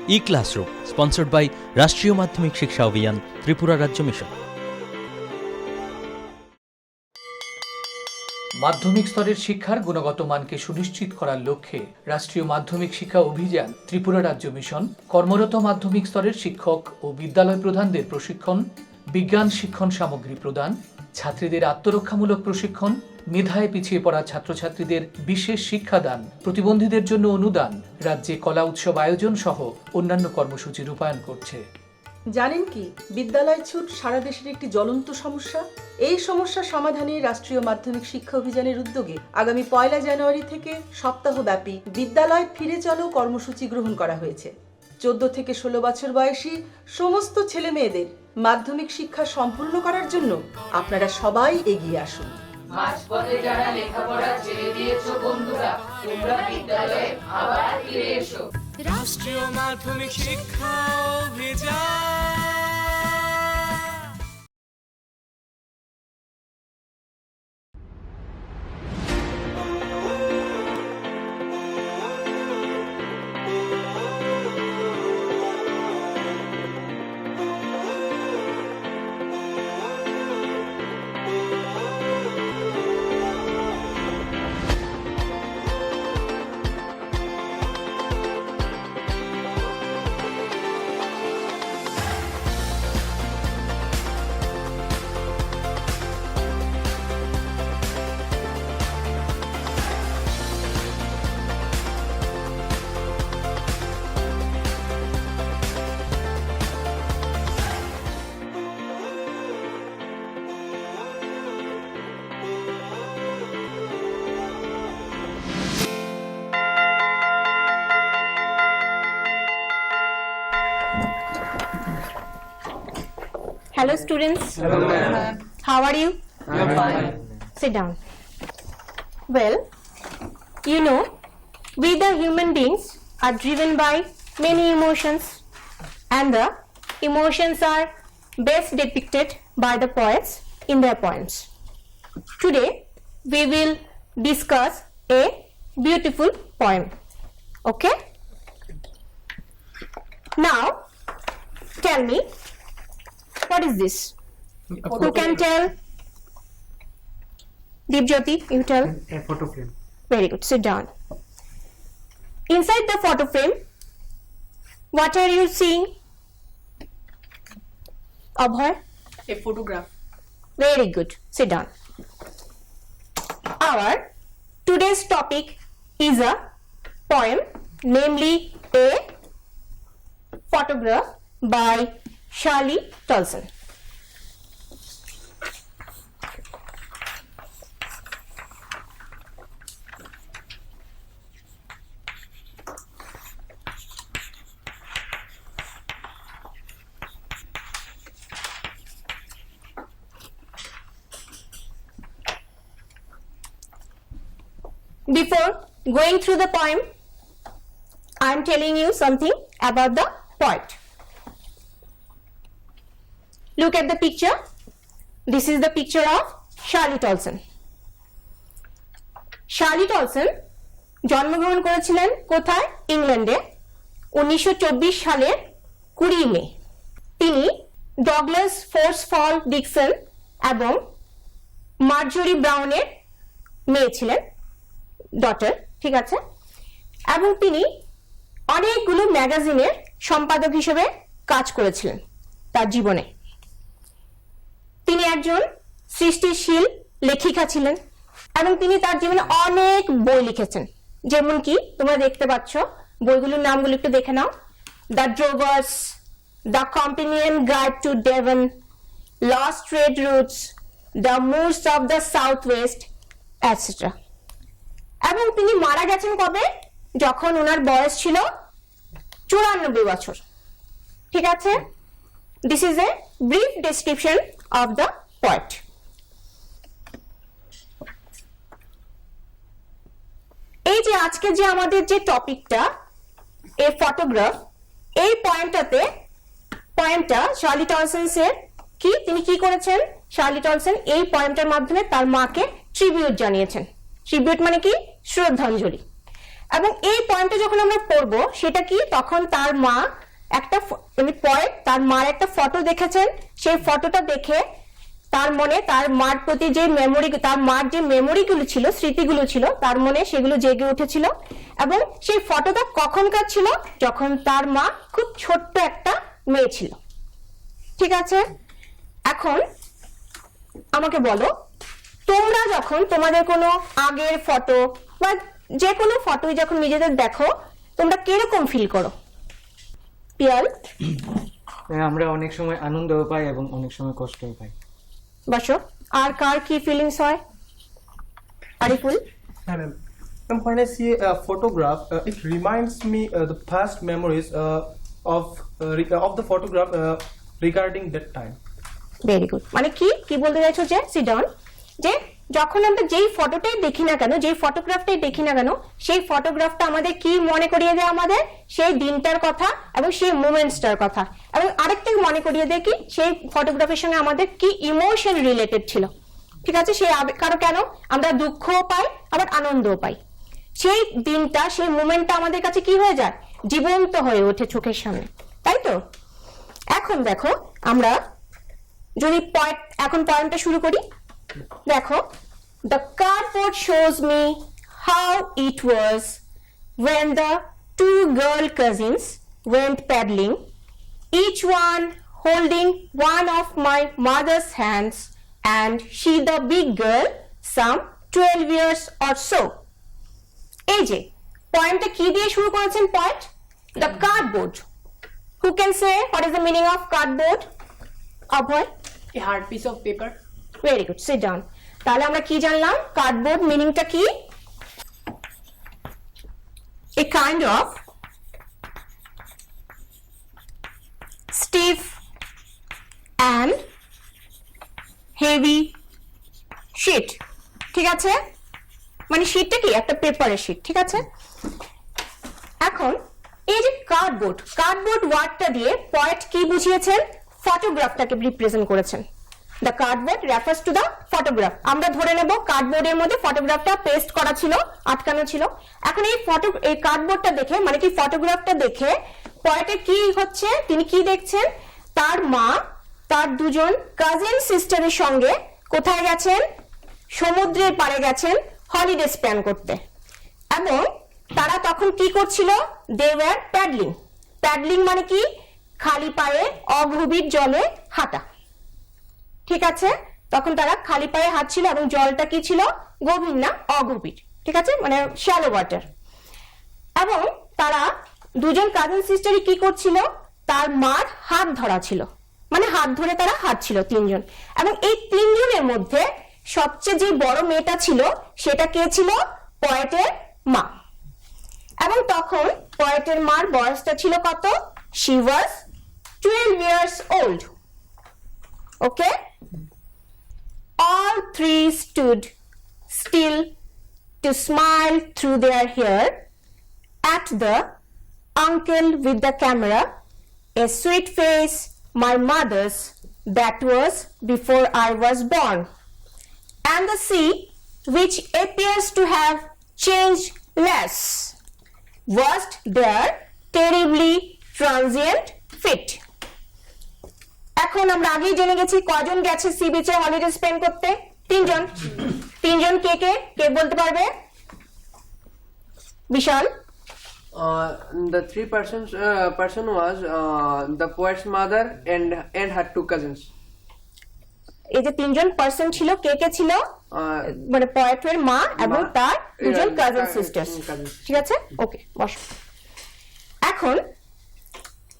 E-Classroom, sponsored by রাষ্ট্রীয় মাধ্যমিক শিক্ষা অভিযান, ত্রিপুরা রাজ্য মিশন। মাধ্যমিক স্তরের শিক্ষার গুণগত মানকে সুনিশ্চিত করার লক্ষ্যে রাষ্ট্রীয় মাধ্যমিক শিক্ষা অভিযান, ত্রিপুরা রাজ্য মিশন কর্মরত মাধ্যমিক স্তরের শিক্ষক ও বিদ্যালয় প্রধানদের প্রশিক্ষণ, বিজ্ঞান শিক্ষণ সামগ্রী প্রদান, ছাত্রীদের আত্মরক্ষামূলক প্রশিক্ষণ, মেধায় পিছিয়ে পড়া ছাত্রছাত্রীদের বিশেষ শিক্ষাদান, প্রতিবন্ধীদের জন্য অনুদান, রাজ্যে কলা উৎসব আয়োজন সহ অন্যান্য কর্মসূচি রূপায়ণ করছে। জানেন কি, বিদ্যালয় ছুট সারা দেশের একটি জ্বলন্ত সমস্যা। এই সমস্যা সমাধানে রাষ্ট্রীয় মাধ্যমিক শিক্ষা অভিযানের উদ্যোগে আগামী 1 জানুয়ারি থেকে সপ্তাহব্যাপী বিদ্যালয় ফিরে চলো কর্মসূচি গ্রহণ করা হয়েছে। 14 থেকে 16 বছর বয়সী সমস্ত ছেলে মেয়েদের মাধ্যমিক শিক্ষা সম্পূর্ণ করার জন্য আপনারা সবাই এগিয়ে আসুন। মাঝপথে যারা লেখাপড়া ছেড়ে দিয়েছো বন্ধুরা, তোমরা বিদ্যালয়ে আবার ফিরে এসো। রাষ্ট্রীয় মাধ্যমিক শিক্ষা অভিযান। Hello students. Hello, ma'am. How are you? I'm fine. Sit down. Well, you know, we the human beings are driven by many emotions, and the emotions are best depicted by the poets in their poems. Today we will discuss a beautiful poem. Okay? Now tell me, what is this? Who can tell? Deepjyoti, you tell. A photo frame. Very good. Sit down. Inside the photo frame, what are you seeing? Abhay? A photograph. Very good. Sit down. Our today's topic is a poem, namely a photograph by Shirley Tolson. Before going through the poem, I am telling you something about the poet. Look at the picture. This is the picture of Shirley Tolson. Shirley Tolson জন্মগ্রহণ করেছিলেন কোথায়? ইংল্যান্ডে 1924 সালের 20 মে। তিনি Douglas ফোর্সফল Dickson এবং মার্জরি ব্রাউনের মেয়ে ছিলেন, daughter, ঠিক আছে। এবং তিনি অনেকগুলো ম্যাগাজিনের সম্পাদক হিসেবে কাজ করেছিলেন তার জীবনে। তিনি একজন সৃষ্টিশীল লেখিকা ছিলেন এবং তিনি তার জীবনে অনেক বই লিখেছেন, যেমন কি তোমরা দেখতে পাচ্ছ। বইগুলোর নামগুলো একটু দেখে নাও। The Drovers, the Companion Guide to Devon, Lost Trade Routes, the Moods of the South West, etcetera. এবং তিনি মারা গেছেন কবে? যখন ওনার বয়স ছিল 94 বছর, ঠিক আছে। This is a brief description of the poet. এই যে আজকে যে আমাদের যে টপিকটা, এই ফটোগ্রাফ, এই পয়েন্টটা শার্লি টলসন্স এর কি, তিনি কি করেছেন? শার্লি টলসন এই পয়েন্টের মাধ্যমে তার মাকে ট্রিবিউট জানিয়েছেন। ট্রিবিউট মানে কি? শ্রদ্ধাঞ্জলি। এবং এই পয়েন্টে যখন আমরা পড়বো সেটা কি, তখন তার মা একটা পয়েন্ট, তার মার একটা ফটো দেখেছেন, সেই ফটোটা দেখে তার মনে তার মার প্রতি যে মেমোরি, তার মার যে মেমোরিগুলো ছিল, স্মৃতিগুলো ছিল, তার মনে সেগুলো জেগে উঠেছিল। এবং সেই ফটোটা কখনকার ছিল, যখন তার মা খুব ছোট্ট একটা মেয়ে ছিল। ঠিক আছে, এখন আমাকে বলো, তোমরা যখন তোমাদের কোনো আগের ফটো বা যে কোনো ফটোই যখন নিজেদের দেখো, তোমরা কিরকম ফিল করো? পিয়াল, আমরা অনেক সময় আনন্দ পাই এবং অনেক সময় কষ্টও পাই। বসো। আর কার কি ফিলিংস হয়? Ariful? Hi, ma'am. Ma'am, when I see a photograph, it reminds me the past memories of the photograph regarding that time. Very good. মানে কি কি বলতে চাইছো? যে সিট ডাউন, যে যখন আমরা যেই ফটোটাই দেখি না কেন, যেই ফটোগ্রাফটাই দেখি না কেন, সেই ফটোগ্রাফটা আমাদের কি মনে করিয়ে দেয়? আমাদের সেই দিনটার কথা এবং সেই মোমেন্টসটার কথা। এবং আরেকটা মনে করিয়ে দেয় কি, সেই ফটোগ্রাফের সঙ্গে আমাদের কি ইমোশন রিলেটেড ছিল। ঠিক আছে, সেই কারো কেন আমরা দুঃখও পাই আবার আনন্দও পাই। সেই দিনটা, সেই মোমেন্টটা আমাদের কাছে কি হয়ে যায়? জীবন্ত হয়ে ওঠে চোখের সামনে, তাই তো? এখন দেখো, আমরা যদি এখন পয়েন্টটা শুরু করি। দেখো, the cardboard shows me how it was when the two girl cousins went paddling, each one holding one of my mother's hands, and she the big girl, some 12 years or so. এই যে পয়েন্টটা কি দিয়ে শুরু করেছেন? Point the cardboard. Who can say what is the meaning of cardboard? Abhay? A hard piece of paper. Very good, sit down. তাহলে আমরা কি জানলাম? কার্ডবোর্ড মিনিংটা কি? A kind of stiff and heavy sheet. ঠিক আছে, মানে শিটটা কি? একটা পেপারের শিট। ঠিক আছে, এখন এই যে কার্ডবোর্ড, কার্ডবোর্ড ওয়ার্ডটা দিয়ে পয়েন্ট কি বুঝিয়েছেন? ফটোগ্রাফটাকে রিপ্রেজেন্ট করেছেন। The cardboard refers to the photograph. আমরা ধরে নেব কার্ডবোর্ডের মধ্যে ফটোগ্রাফটা পেস্ট করা ছিল, আটকানো ছিল। এখন এই কার্ডবোর্ডটা দেখে, মানে কি ফটোগ্রাফটা দেখে পয়েন্টে কি হচ্ছে? তিনি কি দেখছেন? তার মা তার দুজন কাজিন সিস্টারের সঙ্গে কোথায় গেছেন? সমুদ্রের পাড়ে গেছেন হলিডে স্পেন্ড করতে। এবং তারা তখন কি করছিল? They were paddling. প্যাডলিং মানে কি? খালি পায়ে অগভীর জলে হাঁটা। ঠিক আছে, তখন তারা খালি পায়ে হাঁটছিল এবং জলটা কি ছিল? গভীর না, অগভীর। ঠিক আছে, মানে শ্যালো ওয়াটার। এবং তারা দুজন কাজিন সিস্টারই কি করছিল? তার মার হাত ধরা ছিল, মানে হাত ধরে তারা হাঁটছিল তিনজন। এবং এই তিনজনের মধ্যে সবচেয়ে যে বড় মেয়েটা ছিল, সেটা কে ছিল? পয়েটের মা। এবং তখন পয়েটের মার বয়সটা ছিল কত? She was 12 years old. Okay? All three stood still to smile through their hair at the uncle with the camera, a sweet face, my mother's, that was before I was born. And the sea, which appears to have changed less, was their terribly transient fit. এখন আমরা আগেই জেনে গেছি কজন গেছে C বিচে holiday spend করতে? তিনজন। তিনজন কে কে? কে বলতে পারবে? বিশাল? The three person was the poet's mother and her two cousins. এই যে তিনজন পার্সন ছিল, কে কে ছিল? মানে পয়েটের মা এবং তার দুজন কাজিন সিস্টার। ঠিক আছে, ওকে, বসো। এখন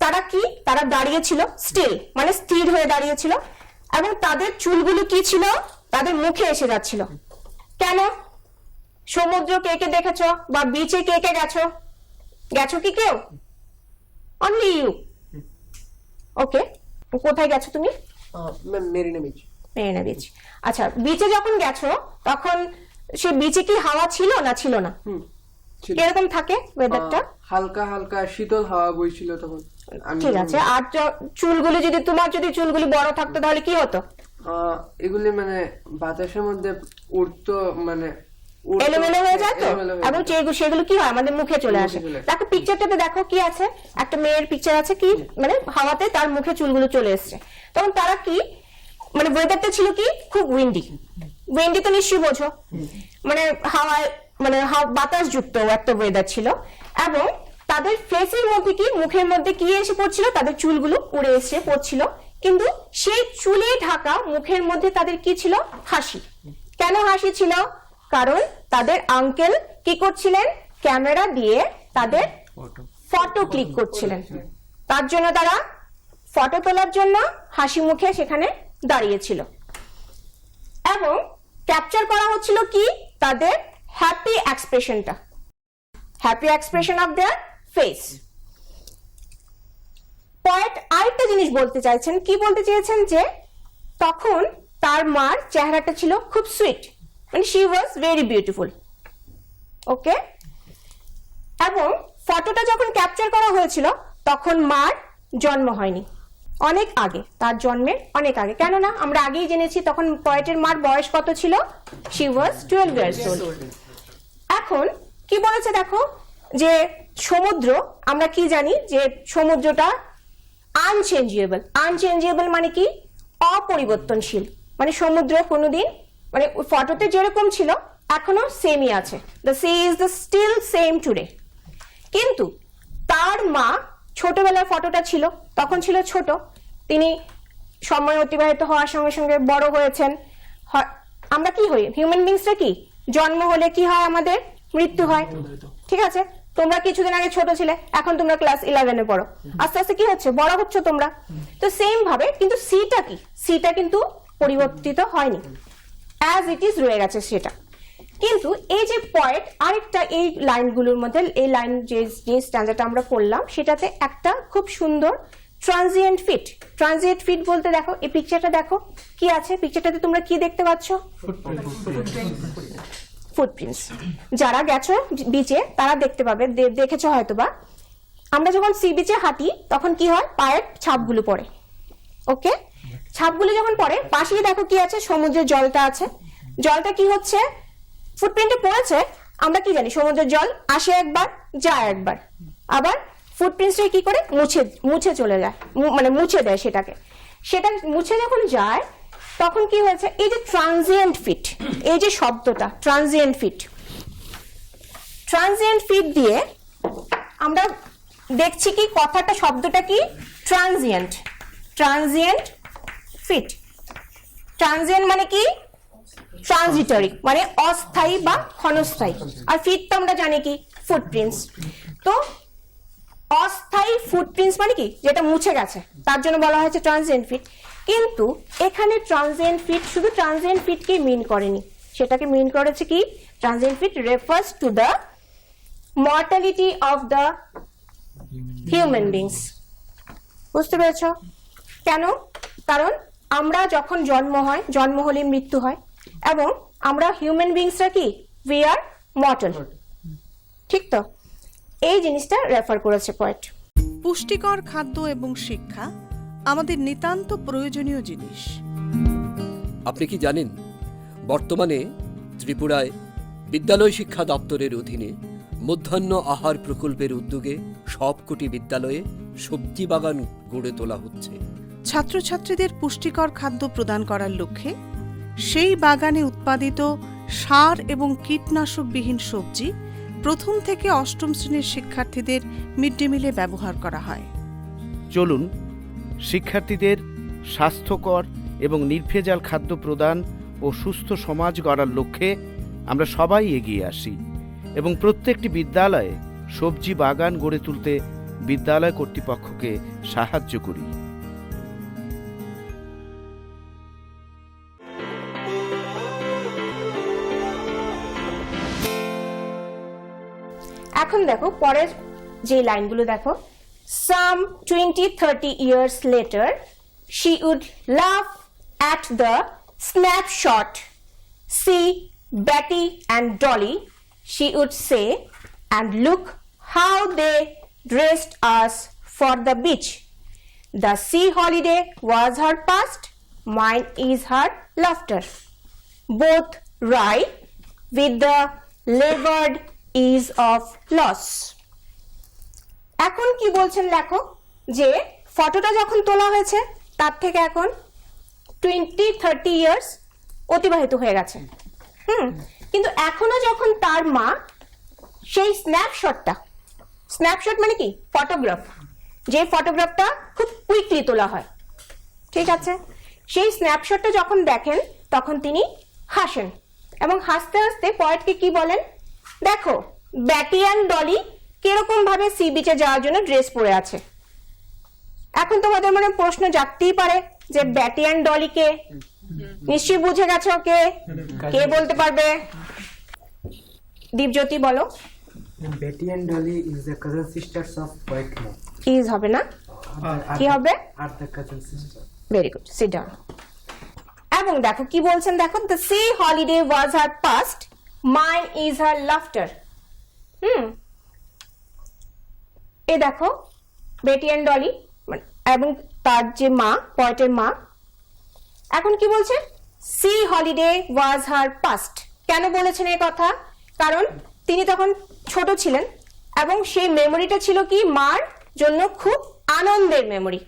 তারা কি? তারা দাঁড়িয়েছিল স্টিল, মানে স্থির হয়ে দাঁড়িয়েছিল। এবং তাদের চুলগুলো কি ছিল? তাদের মুখে এসে যাচ্ছিল। কেন? সমুদ্র কে কে দেখেছো বা বিচে কে কে গেছো? গেছো কি কেউ? Only you. ওকে, কোথায় গেছো তুমি? Marina Beach. মেরিনা বিচ। আচ্ছা, বিচে যখন গেছো তখন সে বিচে কি হাওয়া ছিল না ছিল না? কিরকম থাকে ওয়েদারটা? হালকা হালকা শীতল হাওয়া বইছিল তখন। ঠিক আছে, আর চুলগুলি যদি তোমার চুলগুলি বড় থাকতো তাহলে কি হতো? এগুলি মানে বাতাসের মধ্যে উড়তো, মানে উড়তো, এলোমেলো হয়ে যায় তো, এলোমেলো হয়ে এবং যেত। সেগুলো কি হয় আমাদের মুখে চলে আসে। চলে আসে। দেখো পিকচারটাতে দেখো কি আছে, একটা মেয়ের পিকচার আছে, কি মানে হাওয়াতে তার মুখে চুলগুলো চলে এসছে। তখন তারা কি মানে ওয়েদারটা ছিল কি খুব উইন্ডি, উইন্ডি তো নিশ্চয়ই বোঝো, মানে হাওয়ায় মানে বাতাস যুক্ত একটা ওয়েদার ছিল, এবং তাদের ফেসের মধ্যে কি মুখের মধ্যে কি এসে পড়ছিল, তাদের চুলগুলো উড়ে এসে পড়ছিল, কিন্তু সেই চুলে ঢাকা মুখের মধ্যে তাদের কি ছিল, হাসি। কেন হাসি ছিল? কারণ তাদের আঙ্কেল কি করছিলেন, ক্যামেরা দিয়ে তাদের ফটো ক্লিক করছিলেন, তার জন্য তারা ফটো তোলার জন্য হাসি মুখে সেখানে দাঁড়িয়েছিল, এবং ক্যাপচার করা হচ্ছিল কি তাদের হ্যাপি এক্সপ্রেশনটা, happy expression of their face. Poet আরেকটা জিনিস বলতে চাইছেন, কি বলতে চেয়েছেন, যে তখন তার মার চেহারাটা ছিল খুব সুইট, মানে শি ওয়াজ ভেরি বিউটিফুল, ওকে। এবং ফটোটা যখন ক্যাপচার করা হয়েছিল তখন মার জন্ম হয়নি, অনেক আগে, তার জন্মের অনেক আগে, কেননা আমরা আগেই জেনেছি তখন পয়েটের মার বয়স কত ছিল, শি ওয়াজ 12 ইয়ার্স ওল্ড। এখন কি বলেছে দেখো, যে সমুদ্র, আমরা কি জানি যে সমুদ্রটা আনচেঞ্জেবল, আনচেঞ্জেবল মানে কি অপরিবর্তনশীল, মানে সমুদ্র কোনোদিন মানে ফটোতে যেরকম ছিল এখনো সেমই আছে, the sea is the still same today. কিন্তু তার মা ছোটবেলার ফটোটা ছিল, তখন ছিল ছোট, তিনি সময় অতিবাহিত হওয়ার সঙ্গে সঙ্গে বড় হয়েছেন। আমরা কি হই, হিউম্যান বিংসরা কি জন্ম হলে কি হয়, আমাদের মৃত্যু হয়, ঠিক আছে। তোমরা কিছুদিন আগে ছোট ছিলে, এখন তোমরা ক্লাস 11-এ পড়ো, আস্তে আস্তে কি হচ্ছে, বড় হচ্ছে তোমরা। তো সেম ভাবে কিন্তু সিটা কি, সিটা কিন্তু পরিবর্তিত হয়নি, অ্যাজ ইট ইজ রয়ে গেছে সেটা। কিন্তু এই যে পয়েন্ট আরেকটা এই লাইনগুলোর মধ্যে, এই লাইন যে স্ট্যান্ডাটা আমরা পড়লাম সেটাতে একটা খুব সুন্দর ট্রানজিয়েন্ট ফিট, ট্রানজিয়েন্ট ফিট বলতে দেখো এই পিকচারটা দেখো কি আছে, পিকচারটাতে তোমরা কি দেখতে পাচ্ছ, ফুটপ্রিন্টস। যারা গেছো বিচে তারা দেখতে পাবে, দেখেছো হয়তোবা, আমরা যখন সি বিচে হাঁটি তখন কি হয়, পায়ের ছাপগুলো পড়ে, ওকে। ছাপগুলো যখন পড়ে পাশেই দেখো কি আছে, সমুদ্রের জলটা আছে, জলটা কি হচ্ছে, ফুটপ্রিন্টে পড়েছে, আমরা কি জানি সমুদ্রের জল আসে একবার যায় একবার, আবার ফুটপ্রিন্টসটা কি করে মুছে চলে যায়, মানে মুছে দেয় সেটাকে, সেটা মুছে যখন যায় তখন কি হয়েছে, এই যে ট্রানজিয়েন্ট ফিট, এই যে শব্দটা ট্রানজিয়েন্ট ফিট, ট্রানজিয়েন্ট ফিট দিয়ে আমরা দেখছি কি কথাটা, শব্দটা কি ট্রানজিয়েন্ট, ট্রানজিয়েন্ট ফিট। ট্রানজিয়েন্ট মানে কি, ট্রানজিটরি মানে অস্থায়ী বা ক্ষণস্থায়ী, আর ফিট তো আমরা জানি কি ফুটপ্রিন্টস। তো অস্থায়ী ফুটপ্রিন্টস মানে কি, যেটা মুছে গেছে, তার জন্য বলা হয়েছে ট্রানজিয়েন্ট ফিট। কিন্তু এখানে ট্রানজিয়েন্ট ফিট শুধু ট্রানজিয়েন্ট ফিটকে মিন করেনি, সেটাকে মিন করেছে কি, transient feet refers to the mortality of the human beings. বুঝতে পেরেছ কেন? কারণ আমরা যখন জন্ম হয়, জন্ম হলে মৃত্যু হয়, এবং আমরা হিউম্যান বিংসরা কি, উই আর মর্টাল, ঠিক তো? এই জিনিসটা রেফার করেছে পয়েট। পুষ্টিকর খাদ্য এবং শিক্ষা আমাদের নিতান্ত প্রয়োজনীয় জিনিস। আপনি কি জানেন, বর্তমানে ত্রিপুরায় বিদ্যালয় শিক্ষা দপ্তরের অধীনে মধ্যাহ্ন আহার প্রকল্পের উদ্যোগে সবকটি বিদ্যালয়ে সবজি বাগান গড়ে তোলা হচ্ছে। ছাত্রছাত্রীদের পুষ্টিকর খাদ্য প্রদান করার লক্ষ্যে সেই বাগানে উৎপাদিত সার এবং কীটনাশকবিহীন সবজি প্রথম থেকে অষ্টম শ্রেণীর শিক্ষার্থীদের মিড ডে মিলে ব্যবহার করা হয়। চলুন শিক্ষার্থীদের স্বাস্থ্যকর এবং নির্ভেজাল খাদ্য প্রদান ও সুস্থ সমাজ গড়ার লক্ষ্যে আমরা সবাই এগিয়ে আসি এবং প্রত্যেকটি বিদ্যালয়ে সবজি বাগান গড়ে তুলতে বিদ্যালয় কর্তৃপক্ষকে সাহায্য করি। এখন দেখো পরের যে লাইনগুলো দেখো, some 20-30 years later she would laugh at the snapshot, see Betty and Dolly, she would say, and look how they dressed us for the beach. The sea holiday was her past, mine is her laughter. Both right, with the labored ease of loss. এখন কি বলছেন লেখো, যে ফটোটা যখন তোলা হয়েছে তার থেকে এখন 20-30 ইয়ার্স অতিবাহিত হয়ে গেছে। কিন্তু এখনো যখন তার মা সেই স্ন্যাপশট মানে কি, ফটোগ্রাফ, যে ফটোগ্রাফটা খুব কুইকলি তোলা হয়, ঠিক আছে, সেই স্ন্যাপশটটা যখন দেখেন তখন তিনি হাসেন এবং হাসতে হাসতে পয়েটকে কি বলেন, দেখো ব্যাটি অ্যান্ড ডলি কিরকম ভাবে সি বিচে যাওয়ার জন্য ড্রেস পরে আছে। এখন তোমাদের মনে প্রশ্ন জাগতেই পারে যে ব্যাটি অ্যান্ড ডলি কে? নিশ্চয়ই বুঝে গেছো কে? কে বলতে পারবে? দীপজ্যোতি বলো। Betty and Dolly is the cousin sisters of White Man. Is হবে না, কি হবে? Are the cousin sisters. Very good, sit down. এবং দেখো কি বলছেন, দেখো the sea holiday was her past, mine is her laughter. এই দেখো বেটি অ্যান্ড ডলি এবং তার যে মা, পয়েটের মা, এখন কি বলছে, সি হলিডে ওয়াজ হার পাস্ট। কেন বলেছেন এই কথা? কারণ তিনি তখন ছোট ছিলেন এবং সেই মেমোরিটা ছিল কি, মার জন্য খুব আনন্দের memory,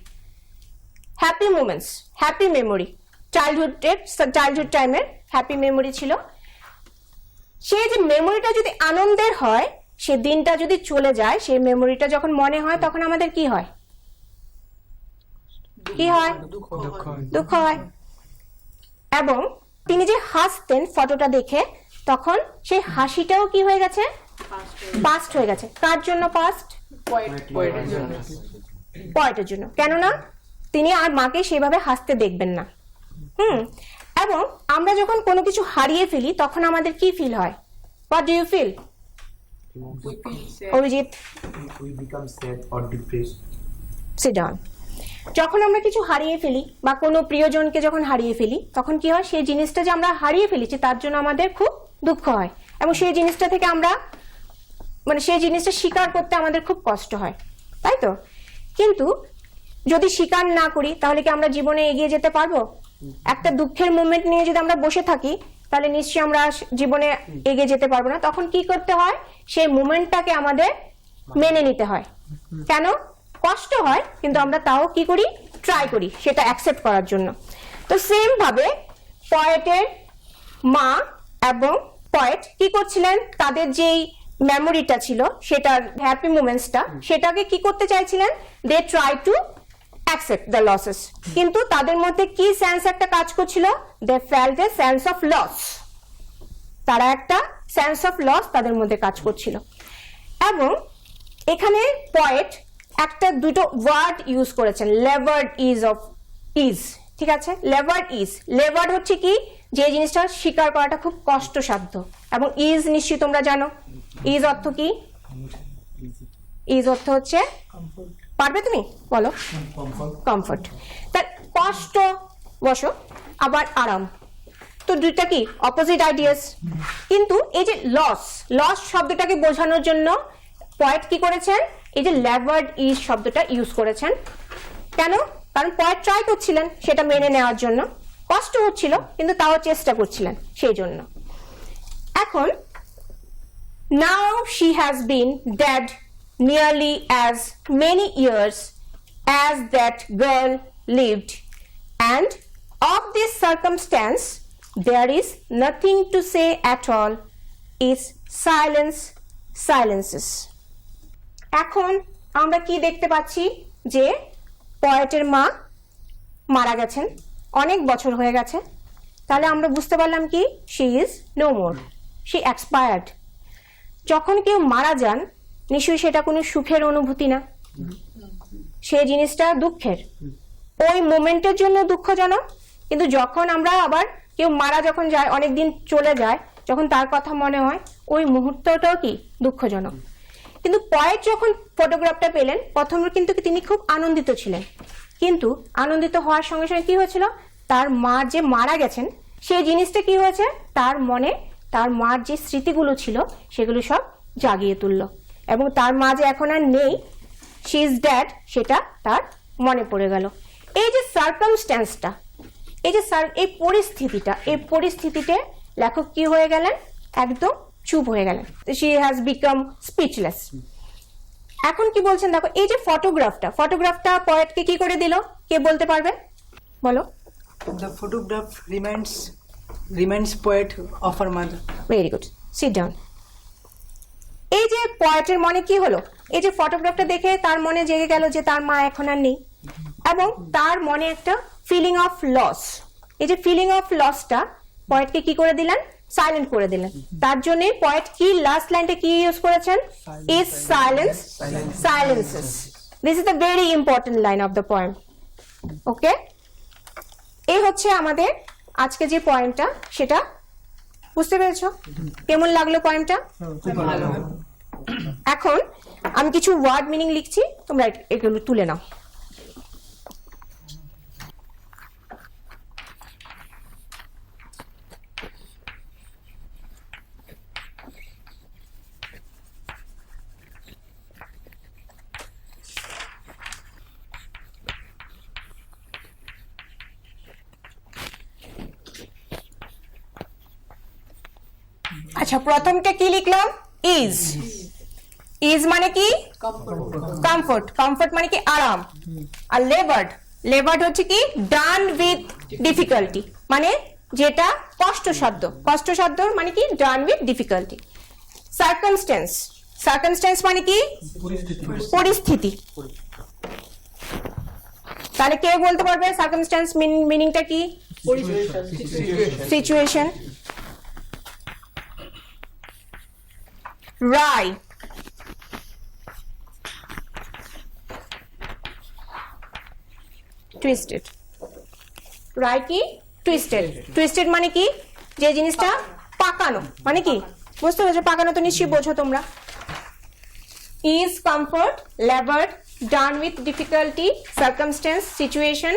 happy moments, happy memory, childhood টাইমের হ্যাপি মেমোরি ছিল। সেই যে মেমোরিটা যদি আনন্দের হয়, সে দিনটা যদি চলে যায়, সেই মেমোরিটা যখন মনে হয় তখন আমাদের কি হয়? কি হয়? দুঃখ হয়। এবং তিনি যে হাসতেন ফটোটা দেখে, তখন সেই হাসিটাও কি হয়ে গেছে? পাস্ট হয়ে গেছে। কার জন্য পাস্ট? পয়েটের জন্য। কেননা তিনি আর মাকে সেভাবে হাসতে দেখবেন না। এবং আমরা যখন কোনো কিছু হারিয়ে ফেলি তখন আমাদের কি ফিল হয়? What do you feel? Abhijit, We become sad or depressed. Sit down. যখন আমরা কিছু হারিয়ে ফেলি বা কোনো প্রিয়জনকে যখন হারিয়ে ফেলি তখন কি হয়, সেই জিনিসটা যে আমরা হারিয়ে ফেলেছি তার জন্য আমাদের খুব দুঃখ হয় এবং সেই জিনিসটা থেকে আমরা সেই জিনিসটা স্বীকার করতে আমাদের খুব কষ্ট হয়, তাই তো? কিন্তু যদি স্বীকার না করি তাহলে কি আমরা জীবনে এগিয়ে যেতে পারবো? একটা দুঃখের মোমেন্ট নিয়ে যদি আমরা বসে থাকি তাহলে নিশ্চয়ই আমরা জীবনে এগিয়ে যেতে পারবো না। তখন কি করতে হয়, সেই মোমেন্টটাকে আমাদের মেনে নিতে হয়। কেন? কষ্ট হয়, কিন্তু আমরা তাও কি করি, ট্রাই করি সেটা অ্যাকসেপ্ট করার জন্য। তো সেম ভাবে পয়েটের মা এবং পয়েট কি করছিলেন, তাদের যেই মেমোরিটা ছিল, সেটার হ্যাপি মোমেন্টসটা, সেটাকে কি করতে চাইছিলেন, they try to accept the losses. কিন্তু তাদের মধ্যে কি সেন্স একটা কাজ করছিল, they felt a sense of loss. তারা একটা সেন্স অফ লস তাদের মধ্যে কাজ করছিল। এবং এখানে পয়েট একটা দুটো ওয়ার্ড ইউজ করেছেন, লেভার্ড ইজ অফ ইজ, ঠিক আছে? লেভার্ড ইজ, লেভার্ড হচ্ছে কি, যে জিনিসটা স্বীকার করাটা খুব কষ্টসাধ্য, এবং ইজ নিশ্চয়ই তোমরা জানো। ইজ অর্থ কি? ইজ অর্থ হচ্ছে, পারবে তুমি বলো? কমফর্ট। তার কষ্ট বসো, আবার আরাম, তো দুইটা কি অপোজিট আইডিয়াস। কিন্তু এই যে লস, লস শব্দটাকে বোঝানোর জন্য পয়েট কি করেছেন, এই যে লেভার্ড ইজ শব্দটা ইউজ করেছেন। কেন? কারণ পয়েট ট্রাই করছিলেন সেটা মেনে নেওয়ার জন্য, কষ্ট হচ্ছিল কিন্তু তাও চেষ্টা করছিলেন সেই জন্য। এখন now she has been dead nearly as many years as that girl lived, and of this circumstance there is nothing to say at all, is silence silences. এখন আমরা কি দেখতে পাচ্ছি, যে পয়েটের মা মারা গেছেন, অনেক বছর হয়ে গেছে। তাহলে আমরা বুঝতে পারলাম কি, she is no more, she expired। যখন কেউ মারা যান নিশ্চয়ই সেটা কোনো সুখের অনুভূতি না, সেই জিনিসটা দুঃখের, ওই মোমেন্টের জন্য দুঃখজনক। কিন্তু যখন আমরা আবার কেউ মারা যখন যায়, অনেকদিন চলে যায়, যখন তার কথা মনে হয়, ওই মুহূর্তটাও কি দুঃখজনক। কিন্তু পয়েট যখন ফটোগ্রাফটা পেলেন, প্রথমে কিন্তু তিনি খুব আনন্দিত ছিলেন, কিন্তু আনন্দিত হওয়ার সঙ্গে সঙ্গে কি হয়েছিল, তার মা যে মারা গেছেন সেই জিনিসটা কি হয়েছে, তার মনে তার মার যে স্মৃতিগুলো ছিল সেগুলো সব জাগিয়ে তুলল, এবং তার মা যে এখন আর নেই, শি ইজ ডেড, সেটা তার মনে পড়ে গেল। এই যে সার্কামস্ট্যান্সটা, এই যে এই পরিস্থিতিতে লেখক কি হয়ে গেলেন, একদম চুপ হয়ে গেলেন, শি হ্যাজ বিকাম স্পিচলেস। এখন কি বলছেন দেখো, এই যে ফটোগ্রাফটা পয়েটকে কি করে দিল, কে বলতে পারবে, বলো। The photograph reminds poet of her mother. Very good, sit down. এই যে পয়েটের মনে কি হলো, এই যে ফটোগ্রাফটা দেখে তার মনে জেগে গেল যে তার মা এখন আর নেই, এবং তার মনে একটা ফিলিং অফ লস। এই যে ফিলিং অফ লসটা পয়েটকে কি করে দিলেন, সাইলেন্ট করে দিলেন। তার জন্য পয়েট কি লাস্ট লাইনটা কি ইউজ করেছেন, is silence silences. This is the very important line of the poem. Okay, এই হচ্ছে আমাদের আজকে যে পয়েমটা, সেটা বুঝতে পেরেছো? কেমন লাগলো পয়েমটা? এখন আমি কিছু ওয়ার্ড মিনিং লিখছি, তোমরা এগুলো তুলে নাও। আচ্ছা, প্রথমটা কি লিখলাম, ইজ। ইজ মানে কি, কমফোর্ট। কমফোর্ট মানে কি, আরাম। আর লেবার্ড হচ্ছে কি, ডান উইথ ডিফিকাল্টি, মানে যেটা কষ্টসাধ্য মানে কি, ডান উইথ ডিফিকাল্টি। সার্কামস্টেন্স মানে কি, পরিস্থিতি। তাহলে কে বলতে পারবে সার্কামস্টেন্স মিনিংটা কি? সিচুয়েশন। রাই, টুইস্টেড। রাই কি, টুইস্টেড মানে কি, যে জিনিসটা পাকানো, মানে কি, বুঝতে পেরেছো? পাকানো তো নিশ্চয়ই বোঝো তোমরা। Is, comfort, লেবার্ড, done with difficulty, circumstance, situation,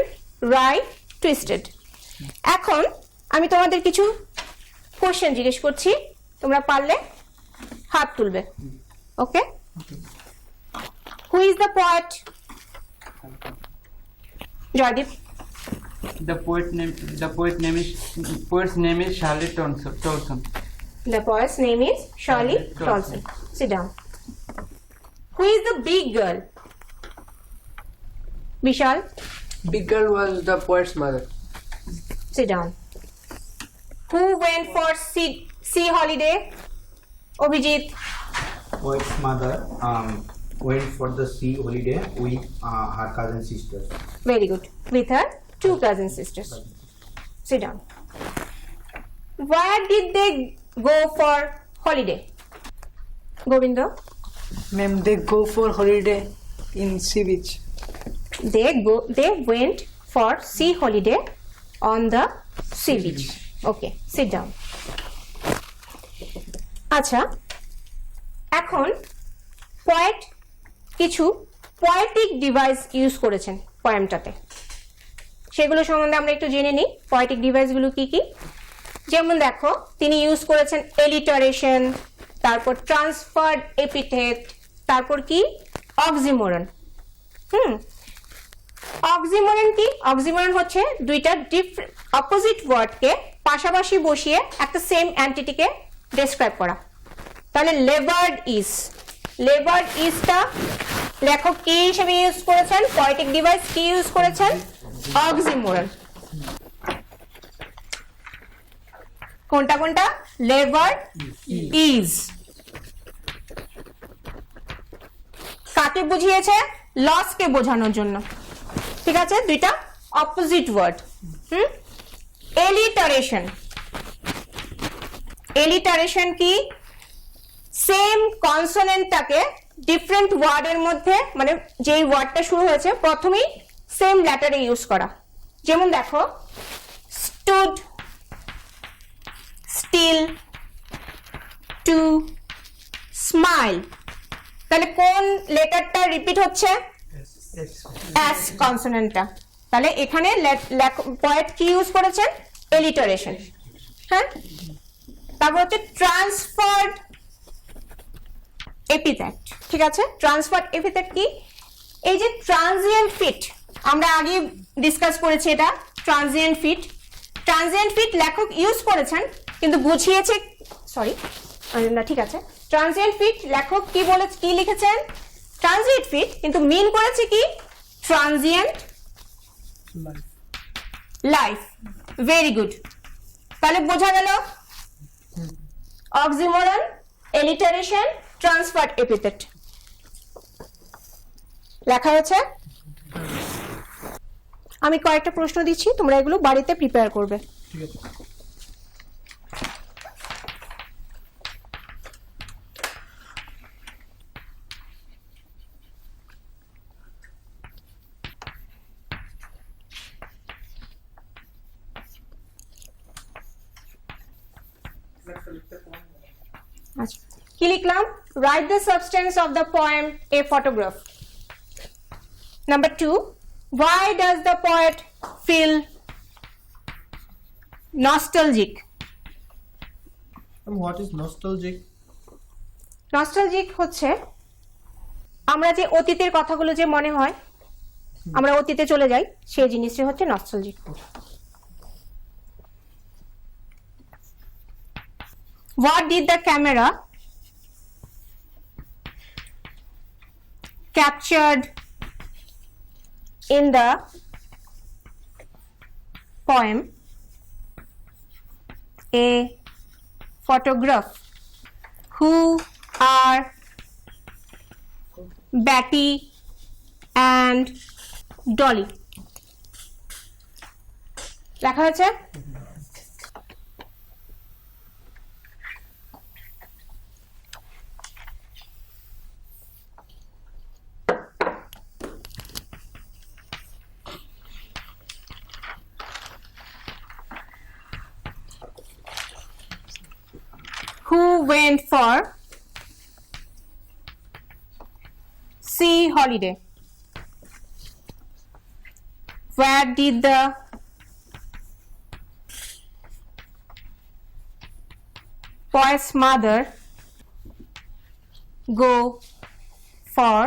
Rai, twisted. এখন আমি তোমাদের কিছু কোশ্চেন জিজ্ঞেস করছি, তোমরা পারলে হাত তুলবে। Okay, who is the poet? Joydeep. Poet's name is Shirley Tolson. The poet's name is Shirley Tolson. Sit down. Who is the big girl? Vishal. Big girl was the poet's mother. Sit down. Who went for sea holiday? Abhijit. Poet's mother went for the sea holiday with her cousin sisters. Very good. With her 2 cousin sisters. Sit down. Where did they go for holiday? Govindo. Ma'am, they go for holiday in sea beach. They went for sea holiday on the sea beach. Okay, sit down. আচ্ছা, এখন poet কিছু poetic device use করেছেন পোয়েমটাতে, সেগুলো সম্বন্ধে আমরা একটু জেনে নিই। পোয়েটিক ডিভাইসগুলো কি কি? যেমন দেখো, তিনি ইউজ করেছেন এলিটারেশন, তারপর ট্রান্সফার্ড এপিথেট, তারপর কি, অক্সিমোরন। অক্সিমোরন কি? অক্সিমোরন হচ্ছে দুইটা অপোজিট ওয়ার্ডকে পাশাপাশি বসিয়ে একটা সেম এন্টিটিকে ডেসক্রাইব করা। তাহলে লেবার্ড ইজটা লেখক কি হিসেবে ইউজ করেছেন, পোয়েটিক ডিভাইস কি ইউজ করেছেন, অক্সিমোরন। কোনটা? লেবার্ড, ইজ। কাকে বুঝিয়েছে? লসকে বোঝানোর জন্য। ঠিক আছে, দুইটা অপোজিট ওয়ার্ড। এলিটারেশন কি? সেম কনসোনেন্টটাকে ডিফারেন্ট ওয়ার্ডের মধ্যে, মানে যেই ওয়ার্ডটা শুরু হয়েছে প্রথমেই সেম লেটারে ইউজ করা। যেমন দেখো, স্টুড, স্টিল, টু, স্মাইল। তাহলে কোন লেটারটা রিপিট হচ্ছে? এস কনসোনেন্টটা। তাহলে এখানে পয়েট কি ইউজ করেছেন? এলিটারেশন। হ্যাঁ, তারপর হচ্ছে ট্রান্সফার্ড এপিথেট। ঠিক আছে, ট্রান্সফার্ড এপিথেট কি? এই যে ট্রানজিয়েন্ট ফিট, আমরা আগে ডিসকাস করেছি এটা। ট্রানজিয়েন্ট ফিট লেখক ইউজ করেছেন, কিন্তু বুঝিয়েছে সরি না ঠিক আছে, ট্রানজিয়েন্ট ফিট লেখক কি লিখেছেন? ট্রানজিয়েন্ট ফিট, কিন্তু মিন করেছে কি? Transient life. Very good. তাহলে বোঝা গেল অক্সিমোরন, এলিটারেশন, ট্রান্সফার্ড এপিথেট লেখা হয়েছে। আমি কয়েকটা প্রশ্ন দিচ্ছি, তোমরা এগুলো বাড়িতে প্রিপেয়ার করবে। ঠিক আছে। আচ্ছা, কি লিখলাম? Write the substance of the poem A photograph. Number 2, why does the poet feel nostalgic? And what is nostalgic? Nostalgic হচ্ছে আমরা যে অতীতের কথাগুলো যে মনে হয়, আমরা অতীতে চলে যাই, সেই জিনিসটা হচ্ছে nostalgic. What did the camera captured in the poem a photograph? Who are Betty and Dolly? লেখা আছে। Who went for sea holiday? Where did the poet's mother go for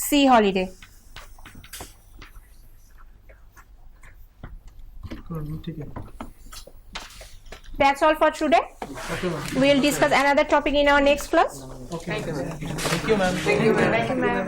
sea holiday? ठीक है। That's all for today. Okay, ma'am. We'll discuss another topic in our next class. Okay. Thank you, ma'am. Thank you, ma'am. Thank you, ma'am.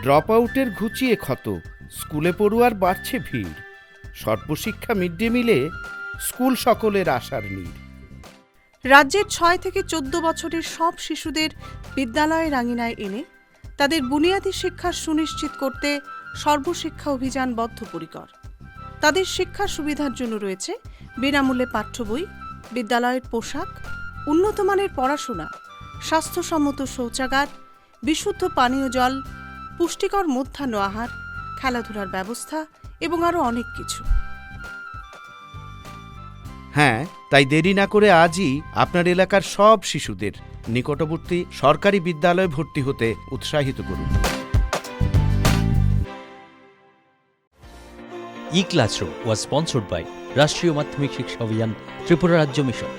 Drop আউটের ঘুচিয়ে ক্ষত, স্কুলে পড়ুয়ার বাড়ছে ভিড়, সর্বশিক্ষা mid day মিলে school সকলের আশার নীড়। রাজ্যের 6 থেকে 14 বছরের সব শিশুদের বিদ্যালয়ের আঙিনায় এনে তাদের বুনিয়াদী শিক্ষা সুনিশ্চিত করতে সর্বশিক্ষা অভিযান বদ্ধপরিকর। তাদের শিক্ষার সুবিধার জন্য রয়েছে বিনামূল্যে পাঠ্য বই, বিদ্যালয়ের পোশাক, উন্নতমানের পড়াশোনা, স্বাস্থ্যসম্মত শৌচাগার, বিশুদ্ধ পানীয় জল, পুষ্টিকর মধ্যাহ্ন আহার, খেলাধুলার ব্যবস্থা এবং আরও অনেক কিছু। হ্যাঁ, তাই দেরি না করে আজই আপনার এলাকার সব শিশুদের নিকটবর্তী সরকারি বিদ্যালয়ে ভর্তি হতে উৎসাহিত করুন। E-Classroom was sponsored by রাষ্ট্রীয় মাধ্যমিক শিক্ষা অভিযান, ত্রিপুরা রাজ্য মিশন।